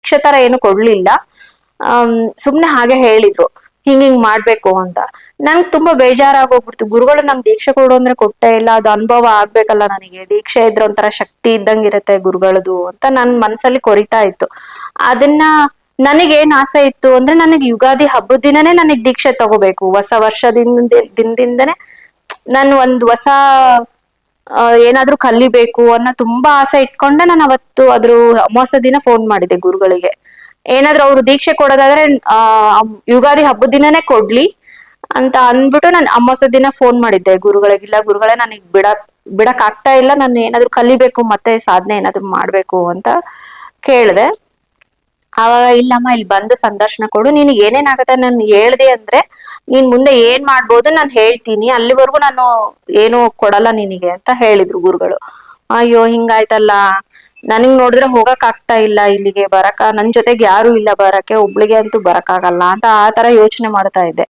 ದೀಕ್ಷೆ ತರ ಏನು ಕೊಡ್ಲಿಲ್ಲ. ಸುಮ್ನೆ ಹಾಗೆ ಹೇಳಿದ್ರು ಹಿಂಗ್ ಹಿಂಗ್ ಮಾಡ್ಬೇಕು ಅಂತ. ನನ್ಗ್ ತುಂಬಾ ಬೇಜಾರಾಗೋಗ್ಬಿಡ್ತು. ಗುರುಗಳು ನಮ್ ದೀಕ್ಷೆ ಕೊಡು ಅಂದ್ರೆ ಕೊಟ್ಟೇ ಇಲ್ಲ, ಅದು ಅನುಭವ ಆಗ್ಬೇಕಲ್ಲ ನನಗೆ. ದೀಕ್ಷೆ ಇದ್ರೆ ಒಂಥರ ಶಕ್ತಿ ಇದ್ದಂಗ್ ಇರತ್ತೆ ಗುರುಗಳದು ಅಂತ ನನ್ ಮನ್ಸಲ್ಲಿ ಕೊರಿತಾ ಇತ್ತು. ಅದನ್ನ ನನಗೇನ್ ಆಸೆ ಇತ್ತು ಅಂದ್ರೆ ನನಗ್ ಯುಗಾದಿ ಹಬ್ಬದ ದಿನನೇ ನನಗ್ ದೀಕ್ಷೆ ತಗೋಬೇಕು, ಹೊಸ ದಿನದಿಂದನೇ ನಾನು ಒಂದ್ ಹೊಸ ಏನಾದ್ರೂ ಕಲಿಬೇಕು ಅನ್ನೋ ತುಂಬಾ ಆಸೆ ಇಟ್ಕೊಂಡೆ ನಾನು ಅವತ್ತು ಅದ್ರ ಅಮಾವಾಸ್ಯೆ ದಿನ ಫೋನ್ ಮಾಡಿದ್ದೆ ಗುರುಗಳಿಗೆ. ಏನಾದ್ರು ಅವ್ರು ದೀಕ್ಷೆ ಕೊಡೋದಾದ್ರೆ ಯುಗಾದಿ ಹಬ್ಬದ ದಿನನೇ ಕೊಡ್ಲಿ ಅಂತ ಅಂದ್ಬಿಟ್ಟು ನಾನು ಅಮಾವಾಸ್ಯೆ ದಿನ ಫೋನ್ ಮಾಡಿದ್ದೆ ಗುರುಗಳಿಗೆ. ಇಲ್ಲ ಗುರುಗಳೇ, ನನಗ್ ಬಿಡಕ್ ಆಗ್ತಾ ಇಲ್ಲ, ನಾನು ಏನಾದ್ರು ಕಲಿಬೇಕು, ಮತ್ತೆ ಸಾಧನೆ ಏನಾದ್ರು ಮಾಡ್ಬೇಕು ಅಂತ ಕೇಳ್ದೆ. ಅವಾಗ ಇಲ್ಲಮ್ಮ, ಇಲ್ಲಿ ಬಂದು ಸಂದರ್ಶನ ಕೊಡು, ನಿನಗ್ ಏನೇನ್ ಆಗತ್ತೆ ನನ್ ಹೇಳ್ದೆ ಅಂದ್ರೆ ನೀನ್ ಮುಂದೆ ಏನ್ ಮಾಡ್ಬೋದು ನಾನ್ ಹೇಳ್ತೀನಿ, ಅಲ್ಲಿವರೆಗೂ ನಾನು ಏನು ಕೊಡಲ್ಲ ನಿನಗೆ ಅಂತ ಹೇಳಿದ್ರು ಗುರುಗಳು. ಅಯ್ಯೋ ಹಿಂಗಾಯ್ತಲ್ಲ, ನನಗ್ ನೋಡಿದ್ರೆ ಹೋಗಕ್ ಆಗ್ತಾ ಇಲ್ಲ, ಇಲ್ಲಿಗೆ ನನ್ ಜೊತೆಗೆ ಯಾರು ಇಲ್ಲ ಬರಕ್ಕೆ, ಒಬ್ಳಿಗೆ ಅಂತೂ ಬರಕ್ ಆಗಲ್ಲ ಅಂತ ಆ ತರ ಯೋಚನೆ ಮಾಡ್ತಾ ಇದ್ದೆ.